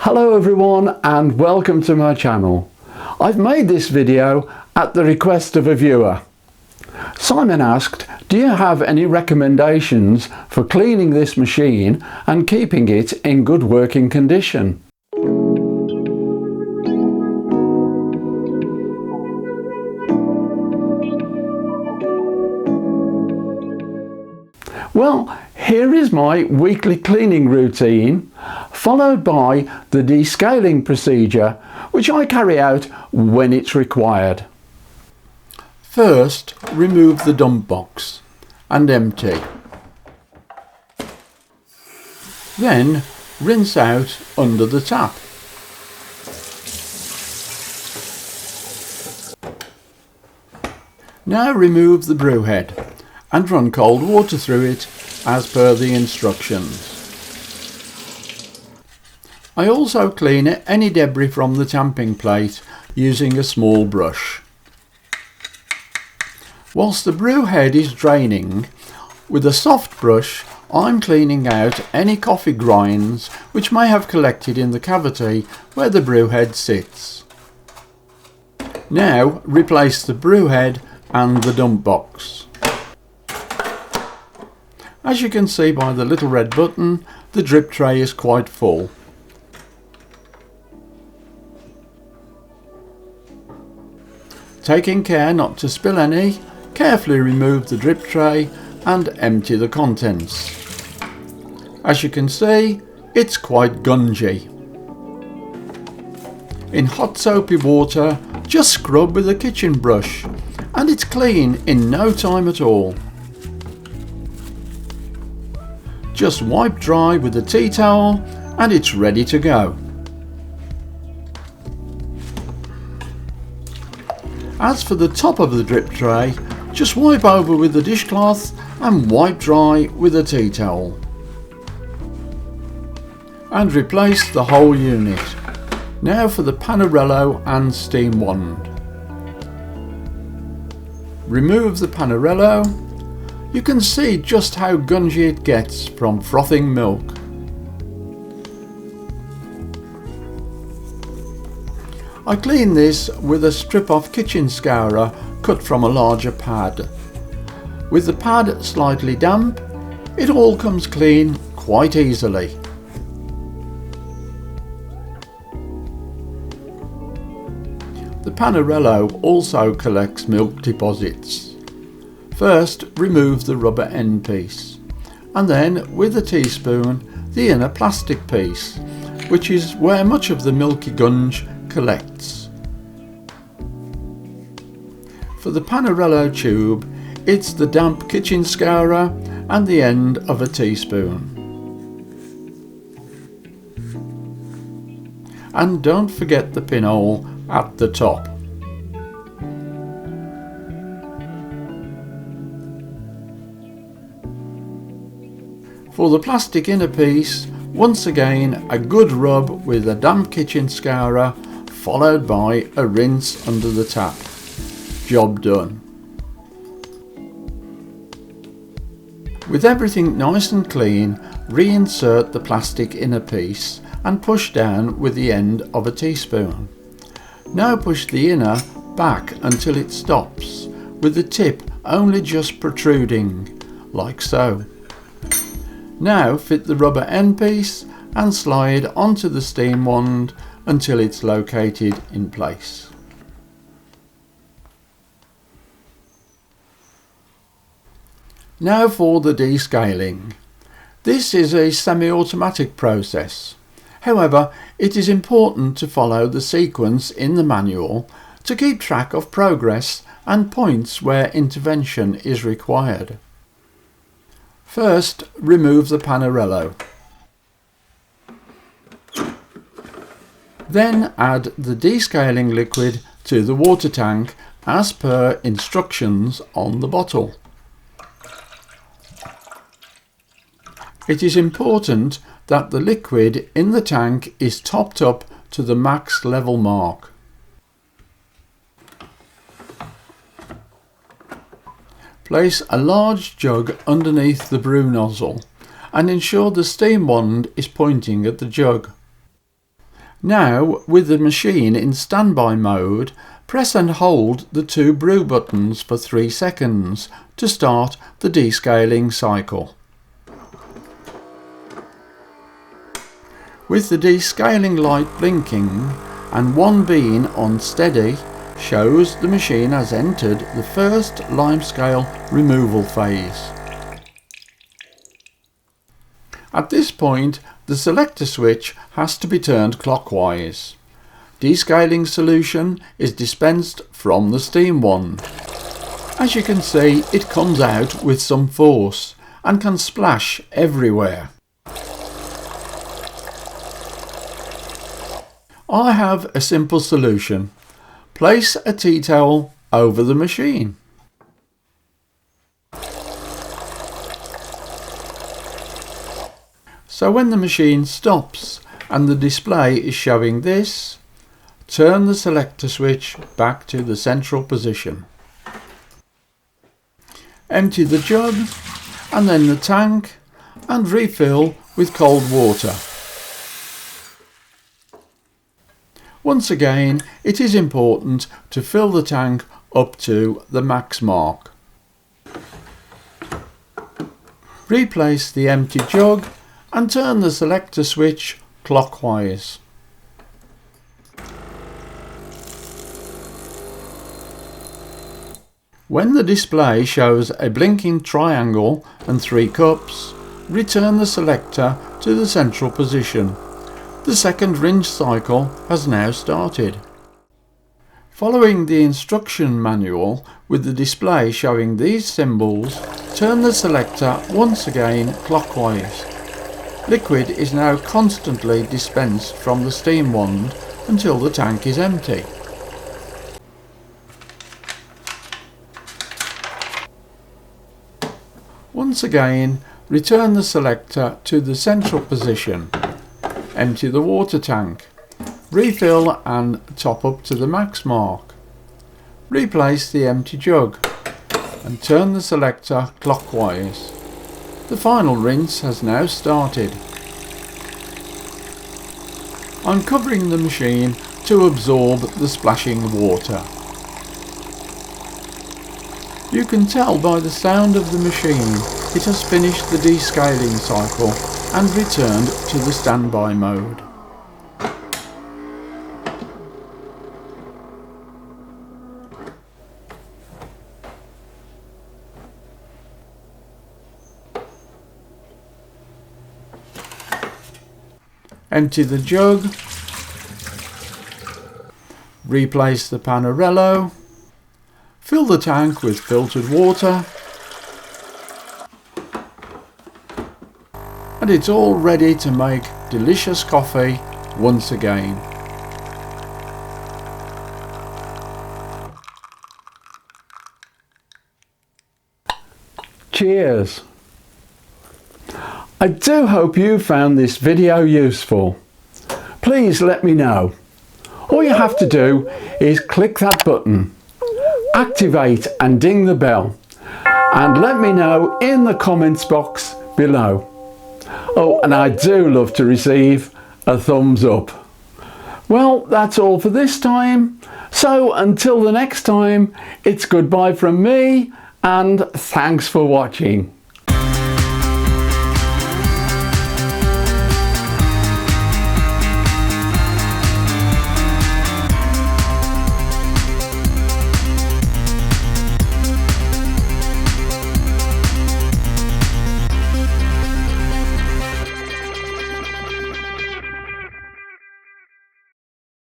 Hello everyone and welcome to my channel. I've made this video at the request of a viewer. Simon asked, do you have any recommendations for cleaning this machine and keeping it in good working condition? Well, here is my weekly cleaning routine, followed by the descaling procedure, which I carry out when it's required. First, remove the dump box and empty. Then, rinse out under the tap. Now remove the brew head and run cold water through it as per the instructions. I also clean any debris from the tamping plate using a small brush. Whilst the brew head is draining, with a soft brush I'm cleaning out any coffee grinds which may have collected in the cavity where the brew head sits. Now replace the brew head and the dump box. As you can see by the little red button, the drip tray is quite full. Taking care not to spill any, carefully remove the drip tray and empty the contents. As you can see, it's quite gungy. In hot soapy water, just scrub with a kitchen brush and it's clean in no time at all. Just wipe dry with a tea towel and it's ready to go. As for the top of the drip tray, just wipe over with the dishcloth and wipe dry with a tea towel. And replace the whole unit. Now for the panarello and steam wand. Remove the panarello. You can see just how gungy it gets from frothing milk. I clean this with a strip-off kitchen scourer cut from a larger pad. With the pad slightly damp, it all comes clean quite easily. The panarello also collects milk deposits. First, remove the rubber end piece, and then with a teaspoon the inner plastic piece, which is where much of the milky gunge collects. For the panarello tube, it's the damp kitchen scourer and the end of a teaspoon. And don't forget the pinhole at the top. For the plastic inner piece, once again a good rub with a damp kitchen scourer followed by a rinse under the tap. Job done. With everything nice and clean, reinsert the plastic inner piece and push down with the end of a teaspoon. Now push the inner back until it stops, with the tip only just protruding, like so. Now fit the rubber end piece and slide onto the steam wand until it's located in place. Now for the descaling. This is a semi-automatic process. However, it is important to follow the sequence in the manual to keep track of progress and points where intervention is required. First, remove the panarello. Then add the descaling liquid to the water tank as per instructions on the bottle. It is important that the liquid in the tank is topped up to the max level mark. Place a large jug underneath the brew nozzle and ensure the steam wand is pointing at the jug. Now, with the machine in standby mode, press and hold the two brew buttons for 3 seconds to start the descaling cycle. With the descaling light blinking and one bean on steady, shows the machine has entered the first limescale removal phase. At this point, the selector switch has to be turned clockwise. Descaling solution is dispensed from the steam wand. As you can see, it comes out with some force and can splash everywhere. I have a simple solution. Place a tea towel over the machine. So when the machine stops and the display is showing this, turn the selector switch back to the central position. Empty the jug and then the tank and refill with cold water. Once again, it is important to fill the tank up to the max mark. Replace the empty jug and turn the selector switch clockwise. When the display shows a blinking triangle and 3 cups, return the selector to the central position. The second rinse cycle has now started. Following the instruction manual with the display showing these symbols, turn the selector once again clockwise. Liquid is now constantly dispensed from the steam wand until the tank is empty. Once again, return the selector to the central position. Empty the water tank. Refill and top up to the max mark. Replace the empty jug and turn the selector clockwise. The final rinse has now started. I'm covering the machine to absorb the splashing water. You can tell by the sound of the machine it has finished the descaling cycle and returned to the standby mode. Empty the jug, replace the panarello, fill the tank with filtered water, and it's all ready to make delicious coffee once again. Cheers! I do hope you found this video useful. Please let me know. All you have to do is click that button, activate and ding the bell, and let me know in the comments box below. Oh, and I do love to receive a thumbs up. Well, that's all for this time. So until the next time, it's goodbye from me and thanks for watching.